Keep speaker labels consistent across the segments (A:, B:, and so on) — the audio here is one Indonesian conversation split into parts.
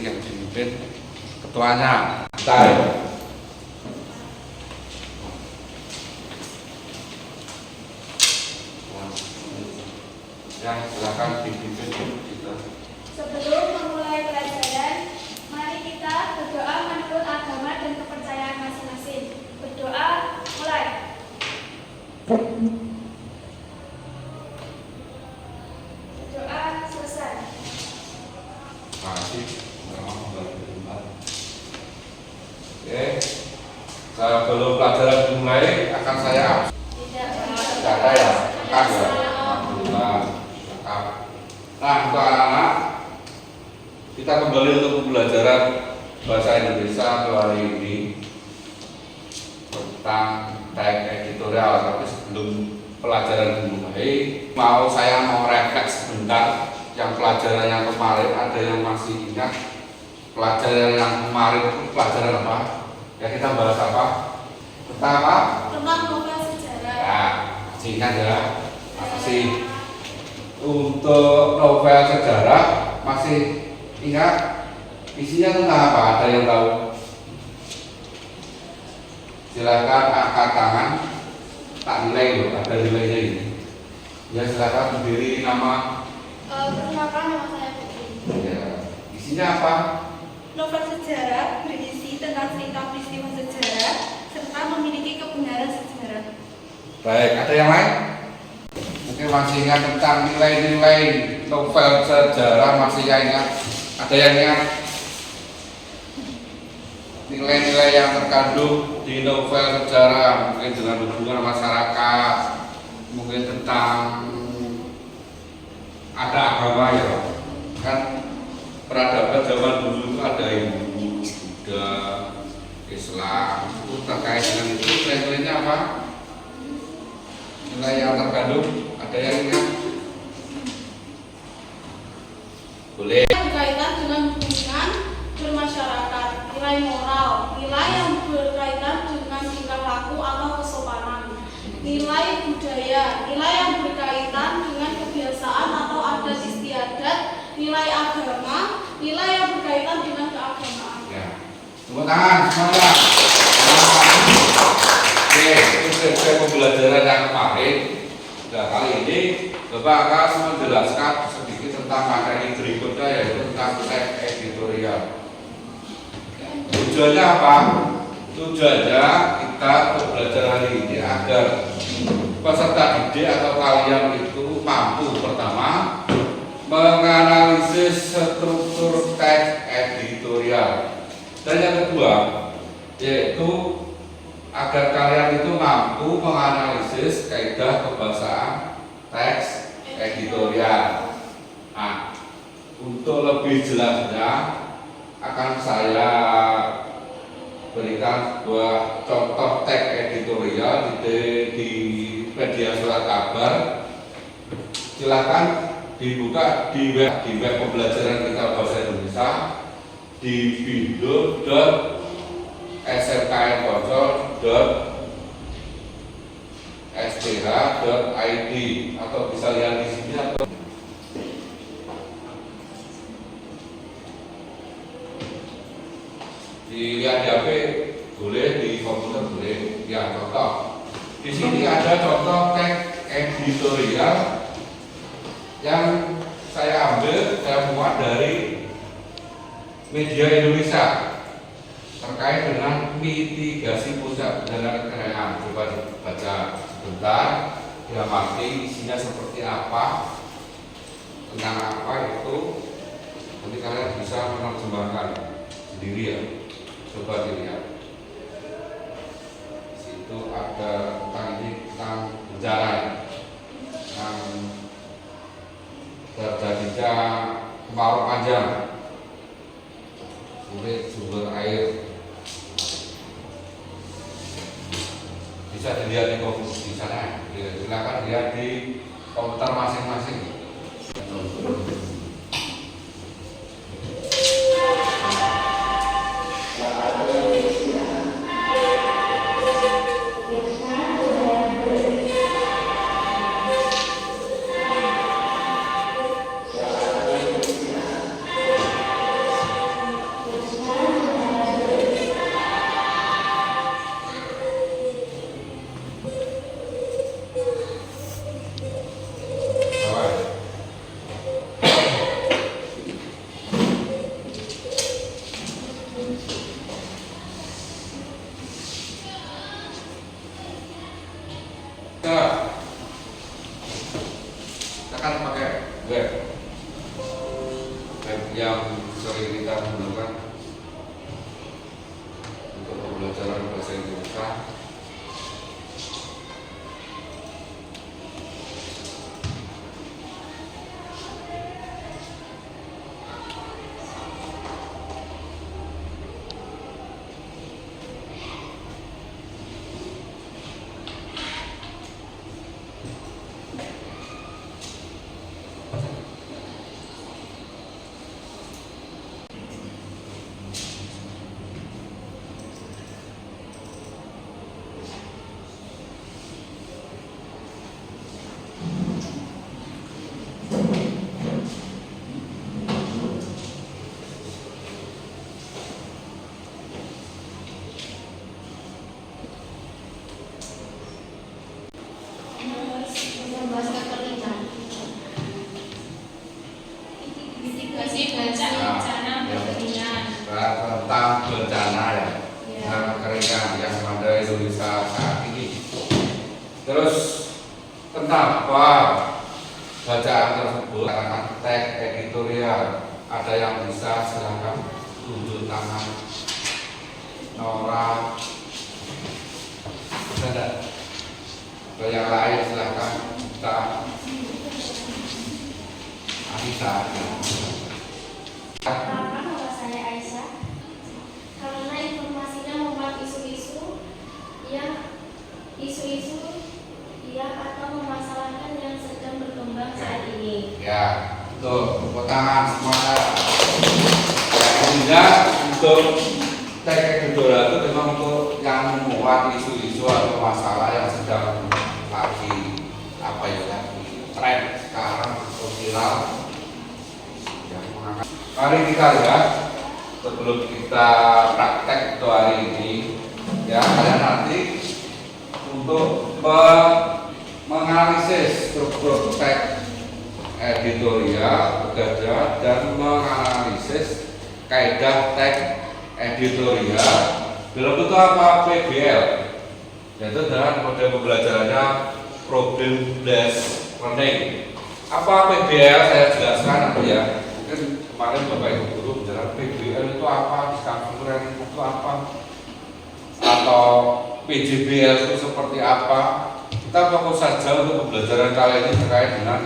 A: yang dipimpin ketuanya. Baik. Ya, silakan dipimpin kita.
B: Sebelum memulai pelajaran, mari kita berdoa menurut agama dan kepercayaan masing-masing. Berdoa, mulai. Berdoa selesai.
A: Masih, oke. Sebelum pelajaran dimulai, akan saya
B: Tidak
A: ada ya, akan ya. Nah, untuk anak-anak, kita kembali untuk pembelajaran bahasa Indonesia hari ini tentang teks editorial. Tapi sebelum pelajaran dimulai, saya mau refleks sebentar yang pelajaran yang kemarin. Ada yang masih ingat pelajaran yang kemarin itu pelajaran apa? Ya, kita bahas apa? Tentang apa?
B: Tentang novel sejarah.
A: Ya, masih ingat ya? Masih. Untuk novel sejarah masih ingat isinya tentang apa? Ada yang tahu? Silakan angkat tangan, tak nilai loh, ada nilainya ini. Ya, silakan berdiri, nama.
B: Perkenalkan, nama saya Putri.
A: Ya, isinya apa?
B: Novel sejarah berisi tentang cerita peristiwa sejarah serta memiliki kebenaran sejarah.
A: Baik, ada yang lain? Mungkin masih ingat tentang nilai-nilai novel sejarah, masih ingat? Ada yang ingat nilai-nilai yang terkandung di novel sejarah? Mungkin dengan hubungan masyarakat, mungkin tentang ada agama ya, kan peradaban zaman dulu itu ada Hindu, Buddha, Islam. Itu terkait dengan itu nilai-nilainya apa? Nilai yang terkandung, ada yang ingat? Boleh.
B: Berkaitan dengan hubungan bermasyarakat, nilai moral, nilai yang berkaitan dengan tingkah laku atau kesopanan, nilai budaya, nilai yang berkaitan dengan kebiasaan atau adat istiadat, nilai agama, nilai yang berkaitan dengan keagamaan.
A: Ya, tepuk tangan semuanya. Oke, itu selesai pembelajaran yang kemarin. Nah, kali ini Bapak akan menjelaskan sedikit tentang materi berikutnya, yaitu tentang teks editorial. Tujuannya apa? Tujuannya kita belajar hari ini agar peserta didik atau kalian itu mampu pertama menganalisis struktur teks editorial, dan yang kedua yaitu agar kalian itu mampu menganalisis kaidah kebahasaan teks editorial. Nah, untuk lebih jelasnya akan saya berikan sebuah contoh teks editorial di media surat kabar. Silakan dibuka di web pembelajaran kita bahasa Indonesia di bindo.smknpojok.sth.id, atau bisa lihat di sini atau dilihat di HP boleh, di komputer boleh. Ya, contoh. Di sini ada contoh teks editorial yang saya ambil, saya muat dari media Indonesia terkait dengan mitigasi pusat bencana kekayaan. Coba dibaca sebentar, diamati isinya seperti apa, tentang apa itu, nanti kalian bisa menerjemahkan sendiri ya. Coba dilihat. Di situ ada tentang ini, tentang bencana yang terjadinya kemarau panjang, sulit sumber air. Bisa dilihat di komputer di sana. Silakan lihat di komputer masing-masing. kita gunakan untuk pembelajaran bahasa Indonesia. Tentang bencana ya, kekeringan yang ada Indonesia saat ini. Terus tentang apa bacaan tersebut, teks editorial, ada yang bisa silakan tunjuk tangan. Nora, ada yang lain silakan. Kita Anissa.
C: Nama saya Aisyah. Karena informasinya memuat isu-isu yang atau memasalahkan yang sedang berkembang saat ini.
A: Ya, betul. Tepuk tangan semuanya. Sehingga untuk teks editorial itu memang untuk yang memuat isu-isu atau masalah yang sedang lagi tren sekarang atau viral. Mari kita lihat sebelum kita praktek untuk hari ini, ya kalian nanti untuk menganalisis struktur teks editorial bekerja dan menganalisis kaidah teks editorial dalam bentuk apa? PBL, yaitu dengan model pembelajarannya problem based learning. Apa PBL saya jelaskan nanti ya. Mungkin kemarin Bapak Ibu guru menjelaskan PBL itu apa, diskampuran itu apa, atau PJBL itu seperti apa. Kita fokus saja untuk pembelajaran kali ini terkait dengan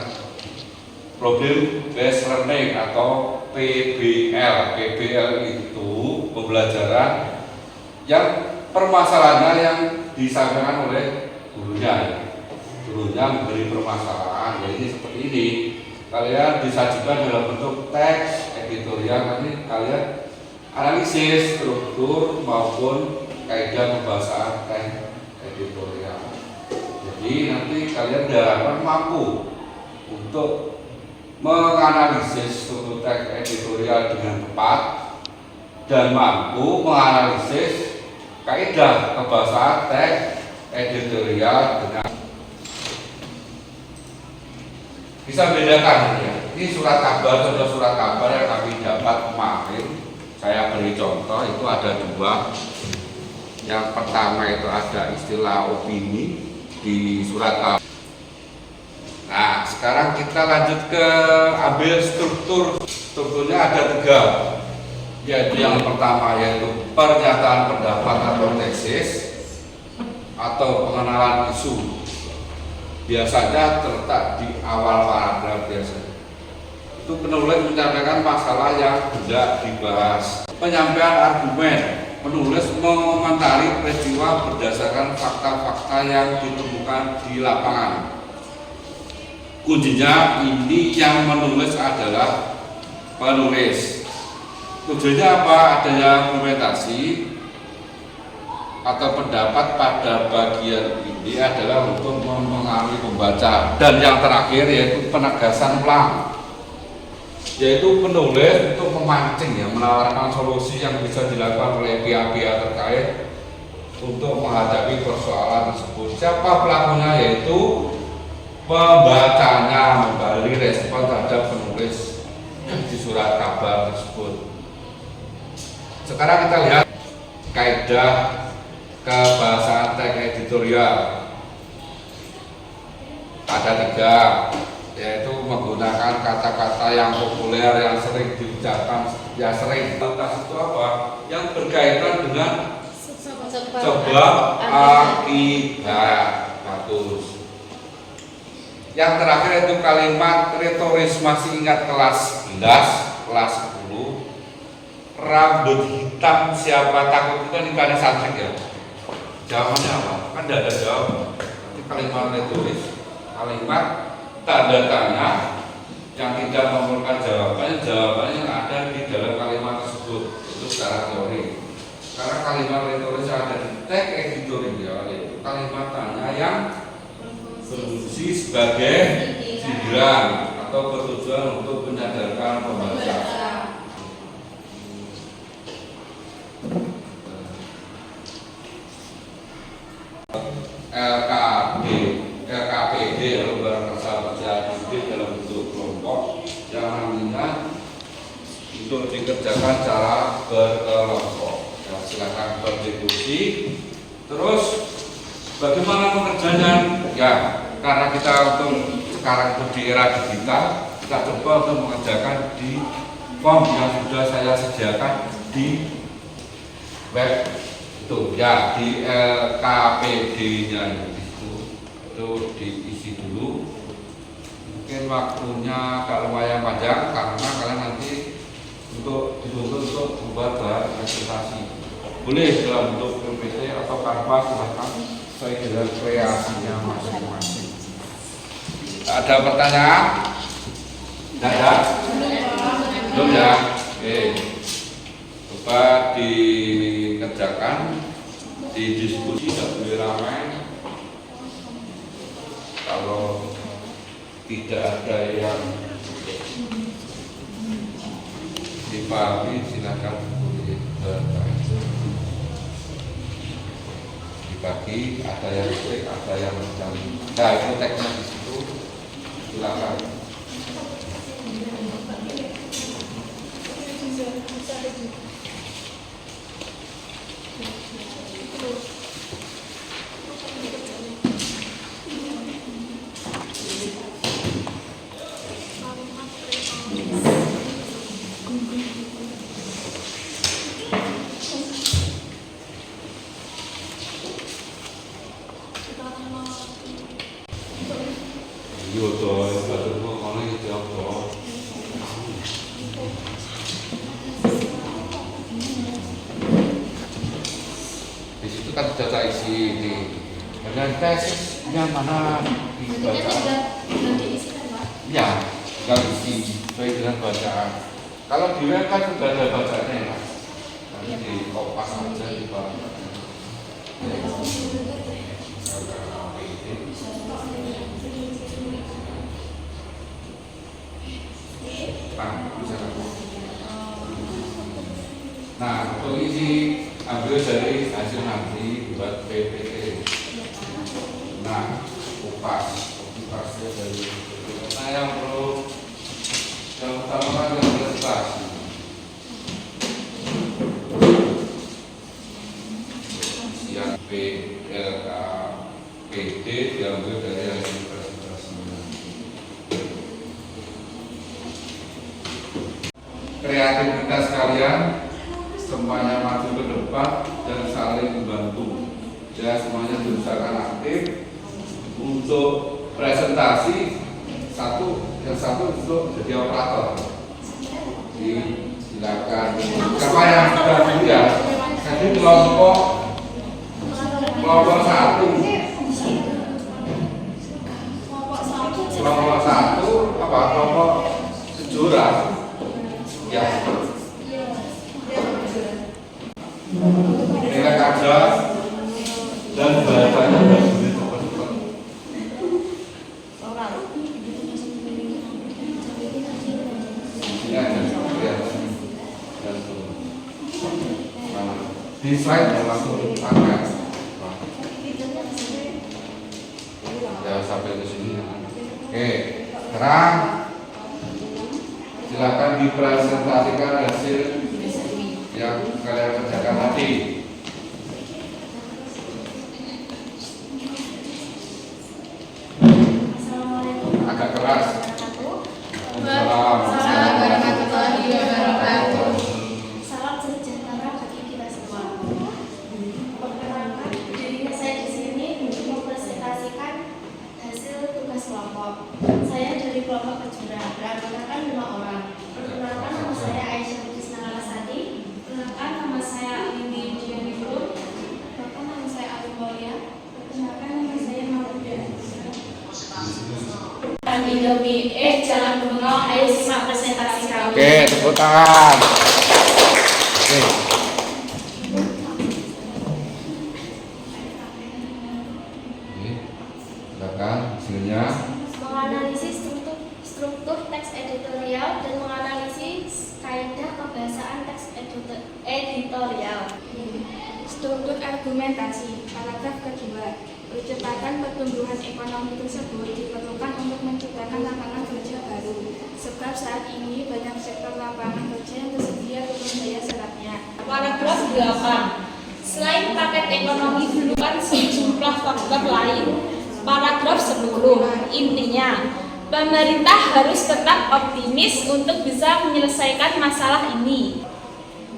A: problem based learning atau PBL. PBL itu pembelajaran yang permasalahannya yang disampaikan oleh gurunya. Gurunya memberi permasalahan, jadi seperti ini. Kalian disajikan dalam bentuk teks editorial, nanti kalian analisis struktur maupun kaidah pembahasan teks editorial. Jadi nanti kalian diharapkan mampu untuk menganalisis struktur teks editorial dengan tepat dan mampu menganalisis kaidah pembahasan teks editorial dengan bisa bedakan ya. Ini surat kabar, contoh surat kabar yang kami dapat kemarin. Saya beri contoh, itu ada dua. Yang pertama itu ada istilah opini di surat kabar. Nah, sekarang kita lanjut ke ambil struktur. Strukturnya ada tiga, yaitu yang pertama yaitu pernyataan pendapat atau tesis atau pengenalan isu. Biasanya terletak di awal paragraf biasanya. Itu penulis menyampaikan masalah yang hendak dibahas. Penyampaian argumen, penulis mengomentari peristiwa berdasarkan fakta-fakta yang ditemukan di lapangan. Kuncinya ini yang menulis adalah penulis. Tujuannya apa? Adanya argumentasi atau pendapat pada bagian ini adalah untuk mempengaruhi pembaca. Dan yang terakhir yaitu penegasan ulang, yaitu penulis untuk memancing ya, menawarkan solusi yang bisa dilakukan oleh pihak-pihak terkait untuk menghadapi persoalan tersebut. Siapa pelakunya? Yaitu pembacanya, memberi respon terhadap penulis di surat kabar tersebut. Sekarang kita lihat kaidah kebahasaan teks editorial. Ada tiga, yaitu menggunakan kata-kata yang populer yang sering diucapkan dikerjakan ya sering. Kualitas itu apa? Yang berkaitan dengan sebab akibat. Bagus. Yang terakhir itu kalimat retoris, masih ingat kelas 11, kelas 10. Rambut hitam siapa takut, itu kan ikannya santrik ya. Jawabannya apa? Kan tidak ada jawaban. Nanti kalimat retoris, kalimat tanda tanya yang tidak memerlukan jawabannya, jawabannya ada di dalam kalimat tersebut. Itu secara teori. Karena kalimat retoris yang ada di teks editorial yaitu kalimat tanya yang berfungsi sebagai sindiran atau bertujuan untuk menyadarkan pembaca. LKPD lembaga kerja aktif dalam bentuk kelompok yang nantinya untuk dikerjakan secara berkelompok. Ya, silakan berdiskusi. Terus bagaimana pekerjaannya? Ya, karena kita untuk sekarang itu di era digital, kita coba untuk mengerjakan di form yang sudah saya sediakan di web itu ya, di LKPD-nya itu diisi dulu. Mungkin waktunya agak lumayan panjang karena kalian nanti untuk dituntut untuk membuat bahan presentasi. Boleh dalam bentuk PPT atau Canva, silahkan sesuai dengan kreasinya masing-masing. Ada pertanyaan? Tidak ada? Belum ya? Oke. Coba dikerjakan, didiskusi lebih ramai. Kalau tidak ada yang dipahami, silakan dibagi. Ada yang klik, ada yang mencari. Nah, itu teksnya di situ. Silakan. Yo toh, baru mau ngomong itu apa? Di situ kan sudah saya isi ini. Dengan tesnya mana dibaca? Ya, nggak isi sesuai dengan bacaan. Kalau di web kan sudah ada bacaannya ya. Nanti di kopas aja di bawah. Nah, untuk isi ambil dari hasil nanti buat PPT. Nah, kupasnya dari PPT. Nah, yang perlu yang pertama kan yang presentasi. Yang PLKPD diambil dari hasil presentasinya. Kreativitas kalian semuanya maju ke depan dan saling membantu. Ya, semuanya berusaha aktif untuk presentasi. Yang satu untuk jadi operator. Silakan. Siapa yang sudah dulu ya? Jadi kelompok 1. Kelompok 1 apa? Kelompok sejura. Ya. Nilai kaca dan bahasanya harus cepat-cepat. Ini ada di slide yang langsung pakai. Ya sampai ke sini. Oke, sekarang silakan dipresentasikan hasil yang kalian kerjakan tadi. Agak keras. Assalamualaikum warahmatullahi wabarakatuh.
C: ekonomi. Jangan bengong, ayo simak presentasi kami.
A: Oke, tepuk tangan. Oke. Oke, silakan hasilnya.
C: Menganalisis struktur teks editorial dan menganalisis kaidah kebahasaan teks editorial.
D: Struktur argumentasi. Paragraf kedua. Percepatan pertumbuhan ekonomi tersebut diperlukan untuk menciptakan lapangan kerja baru. Sebab saat ini banyak sektor lapangan kerja yang tersedia turun daya serapnya.
B: Paragraf 8. Selain paket ekonomi diperlukan sejumlah faktor lain. Paragraf 10. Intinya, pemerintah harus tetap optimis untuk bisa menyelesaikan masalah ini.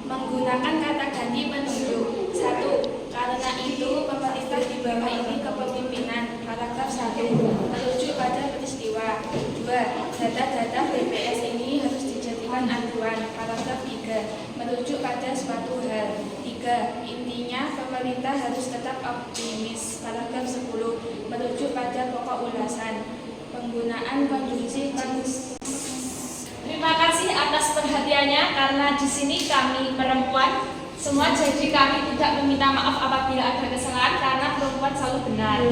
D: Menggunakan kata ganti penunjuk. 1. Karena itu pemerintah di bawah ini kepemimpinan. Paragraf 1. Merujuk pada peristiwa. 2. Data-data BPS ini harus dijadikan acuan. Paragraf 3. Merujuk pada suatu hal. 3. Intinya pemerintah harus tetap optimis. Paragraf 10. Merujuk pada pokok ulasan. Penggunaan konjungsi
B: Terima kasih atas perhatiannya karena di sini kami perempuan semua jadi kami tidak meminta maaf apabila ada kesalahan karena perempuan selalu benar.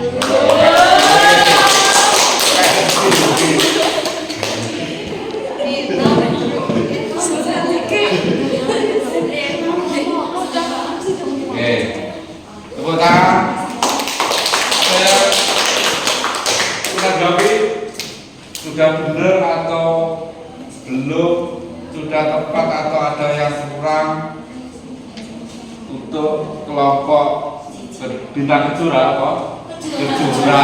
A: Oke, tepuk tangan. Saya menanggapi sudah benar atau belum, sudah tepat atau ada yang kurang untuk kelompok bintang kejora apa? Kejora.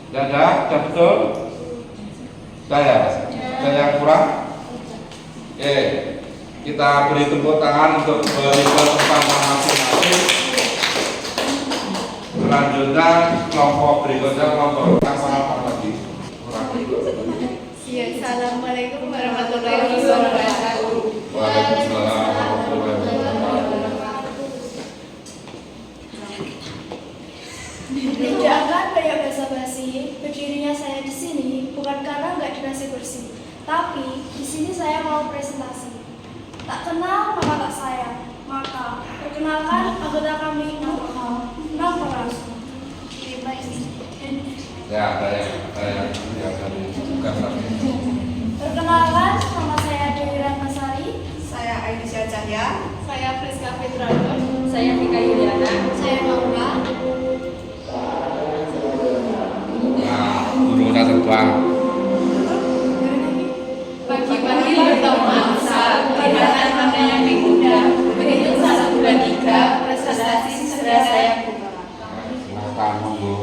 A: Tidak ada, sudah betul? Saya yang kurang. Oke, kita beri tepuk tangan untuk beri kesempatan masing-masing. Selanjutnya kelompok berikutnya kelompok apa lagi?
C: Assalamualaikum warahmatullahi wabarakatuh.
A: Waalaikumsalam warahmatullahi wabarakatuh.
C: Tidak akan banyak basa-basi. Berdirinya saya di sini bukan karena nggak dikasih kursi, tapi di sini saya mau presentasi. Tak kenal maka tak sayang. Maka perkenalkan anggota kami enam orang. Terima kasih.
A: Ya, saya dari bukan tapi.
C: Perkenalkan, nama saya Dewi Ratnasari.
E: Saya Aisyah Cahya.
B: Saya Friska Fitraton.
C: Saya Vika Yuliana. Saya Maura.
A: Nah, guru udah terbang.
B: Pagi-pagi bertemu angsa, kelihatan matanya kuda. Begitu 1, 2, 3, presentasi sudah saya buka.
A: Silakan monggo.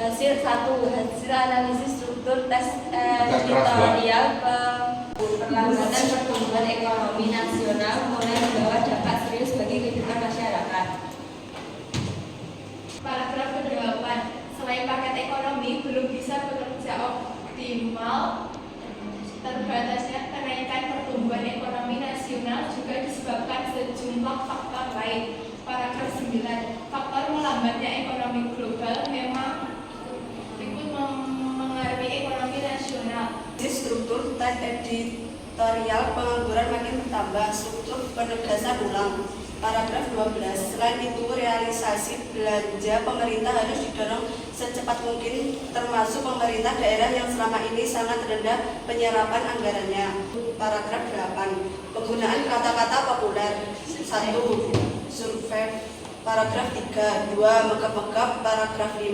C: Hasil 1. Hasil analisis struktur tes editorial perlambatan pertumbuhan ekonomi nasional mulai membawa dampak serius bagi kehidupan masyarakat.
D: Paragraf ke-8. Selain paket ekonomi belum bisa bekerja optimal, terbatasnya kenaikan pertumbuhan ekonomi nasional juga disebabkan sejumlah faktor lain. Paragraf 9. Faktor melambatnya ekonomi global memang ikut mengaruhi ekonomi nasional.
E: Di struktur teks editorial pengangguran makin bertambah, struktur penegasan ulang. Paragraf 12. Selain itu, realisasi belanja pemerintah harus didorong secepat mungkin, termasuk pemerintah daerah yang selama ini sangat rendah penyerapan anggarannya. Paragraf 8. Penggunaan kata-kata populer. 1. Survei. Paragraf 3. 2. Megap-megap. Paragraf 5.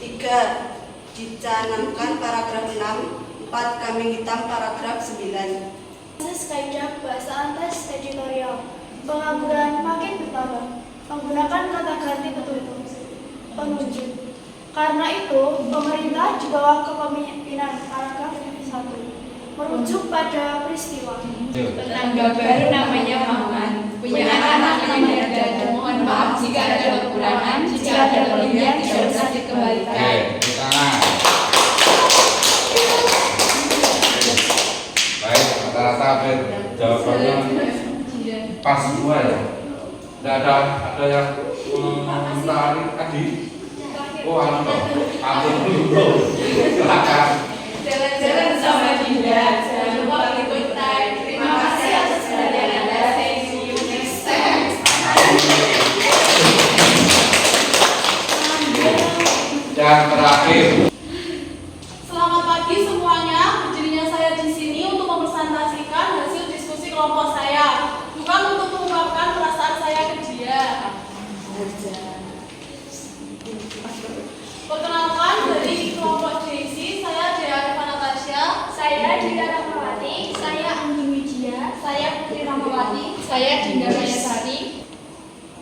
E: 3. Dicanangkan. Paragraf 6. 4. Kambing hitam. Paragraf 9.
C: Analisis kaidah kebahasaan teks editorial. Pengangguran makin bertambah. Menggunakan kata ganti penunjuk. Karena itu, pemerintah di bawah kepemimpinan. Paragraf 1. Merujuk pada peristiwa.
B: Tetangga baru namanya Maman. Punya anak namanya Dada. Mohon maaf jika ada kekurangan. Jika ada kelebihan tidak usah dikembalikan.
A: Oke, tangan. Baik, rata-rata jawabannya pas semua ya. Tidak ada yang mencari Adi. Oh, aku dulu. Silakan.
D: Jalan-jalan sama Dinda. Jangan lupa ikut tag. Terima kasih atas perhatian Anda. See you next time.
A: Yang terakhir.
B: Selamat pagi semuanya. Berdirinya saya di sini untuk mempresentasikan hasil diskusi kelompok saya, bukan untuk mengungkapkan perasaan saya ke dia. Perkenalkan, dari kelompok JC, saya Dea Arifah Natasha,
C: Saya Dinda Rahmawati, saya Andi Wijaya, saya Putri Rahmawati,
D: Saya Dinda Mayasari.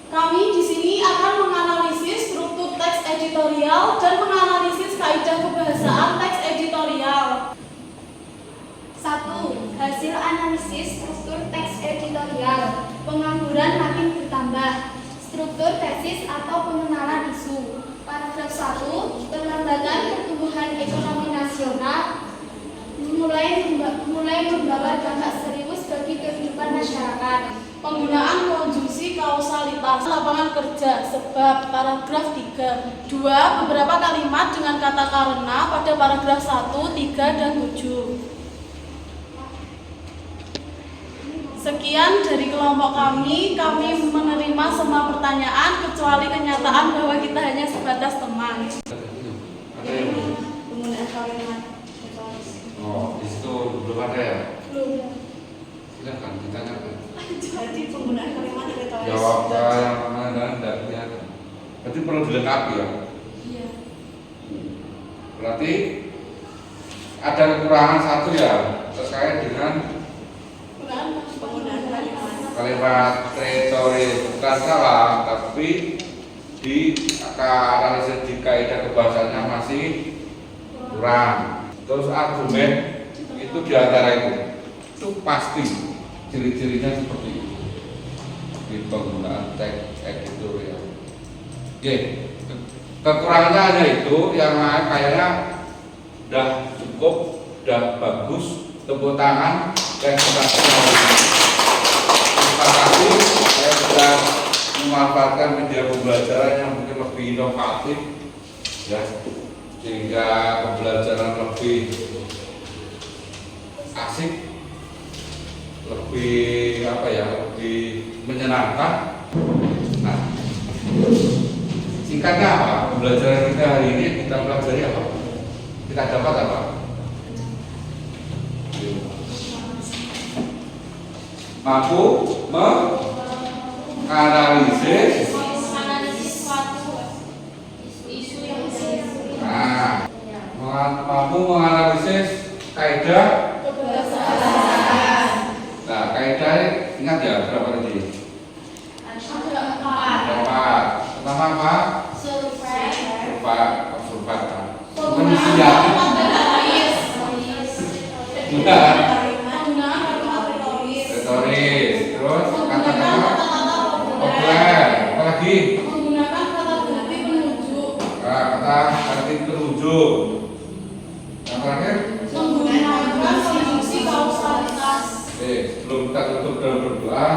B: kami di sini akan menganalisis struktur teks editorial dan menganalisis kaidah kebahasaan teks editorial.
C: 1. Hasil analisis struktur teks editorial. Pengangguran makin bertambah. Struktur tesis atau pengenalan isu. Paragraf 1. Perlambatan pertumbuhan ekonomi nasional mulai membawa dampak serius bagi kehidupan masyarakat.
B: Penggunaan konjungsi kausalitas lapangan kerja sebab paragraf 3. 2. Beberapa kalimat dengan kata karena pada paragraf 1, 3, dan 7. Sekian dari kelompok kami menerima semua pertanyaan kecuali kenyataan bahwa kita hanya sebatas teman.
A: Ada yang belum?
C: Penggunaan kalimat.
A: Oh, di situ belum ada ya?
C: Belum.
A: Silakan ditanyakan.
E: Jadi penggunaan kalimat retoris.
A: Jawab yang mana dan tidak kelihatan. Berarti perlu dilengkapi ya.
B: Iya.
A: Berarti ada kekurangan satu ya terkait dengan
E: Penggunaan kalimat.
A: kalimat retoris. Bukan salah, tapi di analisis di kaidah kebahasaannya masih kurang. Terus argumen itu diantara itu pasti ciri-cirinya seperti itu di penggunaan teks editorial. Oke, kekurangannya hanya itu, yang lain kayaknya udah cukup, udah bagus. Tepuk tangan dan terima kasih. Saya sudah memanfaatkan media pembelajaran yang mungkin lebih inovatif, ya, sehingga pembelajaran lebih asik, lebih lebih menyenangkan. Nah, singkatnya apa? Pembelajaran kita hari ini kita pelajari apa? Kita dapat apa? Mampu menganalisis
B: suatu isu yang
A: Nah, mampu menganalisis kaidah. Nah, kaidah ingat ya berapa tadi? Ada 4. Pertama apa? Survei. Manusia. Retoris. Terus kata-kata populer. Apa lagi?
B: menggunakan kata bukti penunjuk,
A: Kata arti terujuk. Yang terakhir?
B: menggunakan konjungsi kausalitas.
A: Oke, sebelum kita tutup dalam berdoa,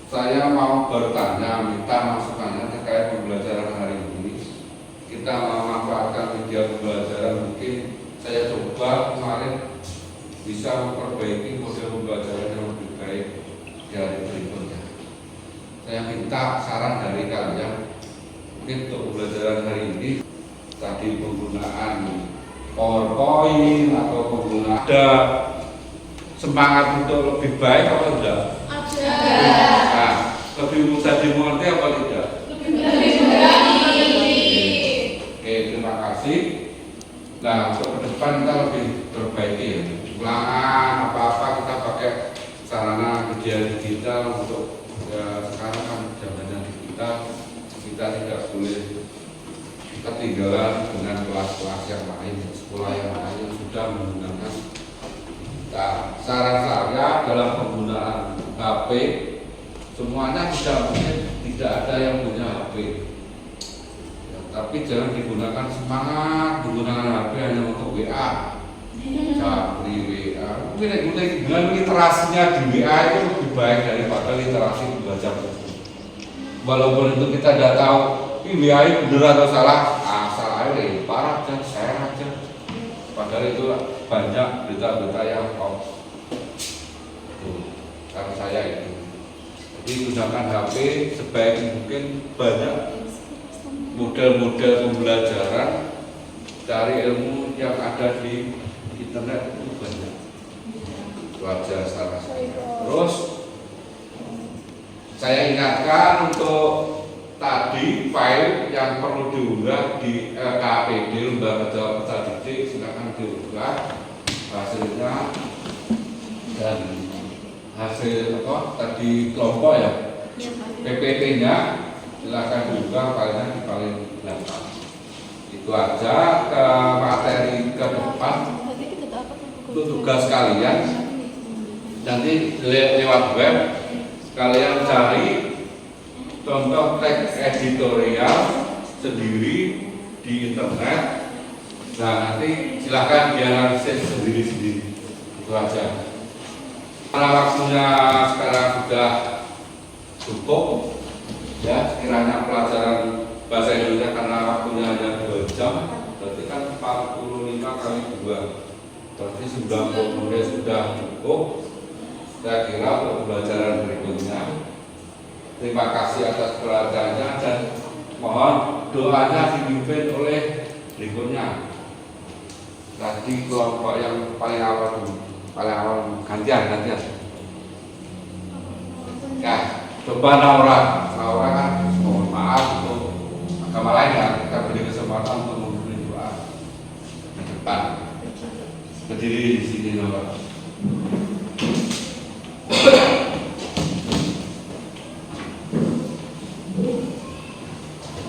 A: saya mau bertanya, minta masukannya terkait pembelajaran hari ini. Kita memanfaatkan media pembelajaran, mungkin saya coba kemarin bisa memperbaiki model pembelajaran yang lebih baik di hari berikutnya. Saya minta saran dari kalian, mungkin untuk pembelajaran hari ini, tadi penggunaan PowerPoint atau penggunaan ada semangat untuk lebih baik atau tidak?
B: Ada.
A: Nah, lebih mudah dimengerti apa tidak? Oke, terima kasih. Nah, untuk ke depan kita lebih perbaiki ya. Ulangan apa-apa kita pakai sarana media digital untuk sekarang kan zamannya digital, kita tidak boleh ketinggalan dengan kelas-kelas yang lain, sekolah yang lain yang sudah menggunakan. Nah, saran saya dalam penggunaan HP, semuanya tidak mungkin tidak ada yang punya HP. Ya, tapi jangan digunakan semangat menggunakan HP hanya untuk WA. Japri WA. Mungkin dengan literasinya di WA itu lebih baik daripada literasi membaca buku. walaupun itu kita tidak tahu ini AI benar atau salah, asal aja lempar aja, share aja. Padahal itu banyak berita-berita yang hoax. Tuh, kalau saya itu. Jadi gunakan HP sebaik mungkin, banyak model-model pembelajaran, cari ilmu yang ada di internet itu banyak. Itu aja salah saya. Terus saya ingatkan untuk tadi file yang perlu diunggah di LKPD Lembaga Jawab Peserta Didik, silakan diunggah hasilnya dan hasil apa tadi kelompok ya, PPT-nya silakan diunggah filenya di paling belakang. Itu aja ke materi ke depan untuk tugas kalian. Nanti lewat web kalian cari contoh teks editorial sendiri di internet. Nah nanti silahkan dianalisis sendiri-sendiri. Itu aja. Karena waktunya sekarang sudah cukup, ya sekiranya pelajaran bahasa Indonesia karena waktunya hanya 2 jam, berarti kan 45 kali 2, berarti 90 menit sudah cukup. Saya kira untuk pembelajaran berikutnya. Terima kasih atas perhatiannya dan mohon doanya dipimpin oleh berikutnya. Tadi kelompok yang paling awal dulu, gantian. Ya, coba Naura kan mohon maaf untuk agama lain ya, kita beri kesempatan untuk memberi doa ke depan. Berdiri di sini Naura.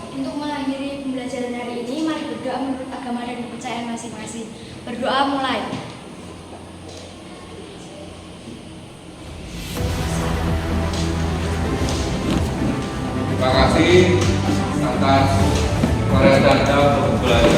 C: Untuk mengakhiri pembelajaran hari ini, mari berdoa menurut agama dan kepercayaan masing-masing. Berdoa mulai.
A: Terima kasih atas perhatiannya untuk belajar.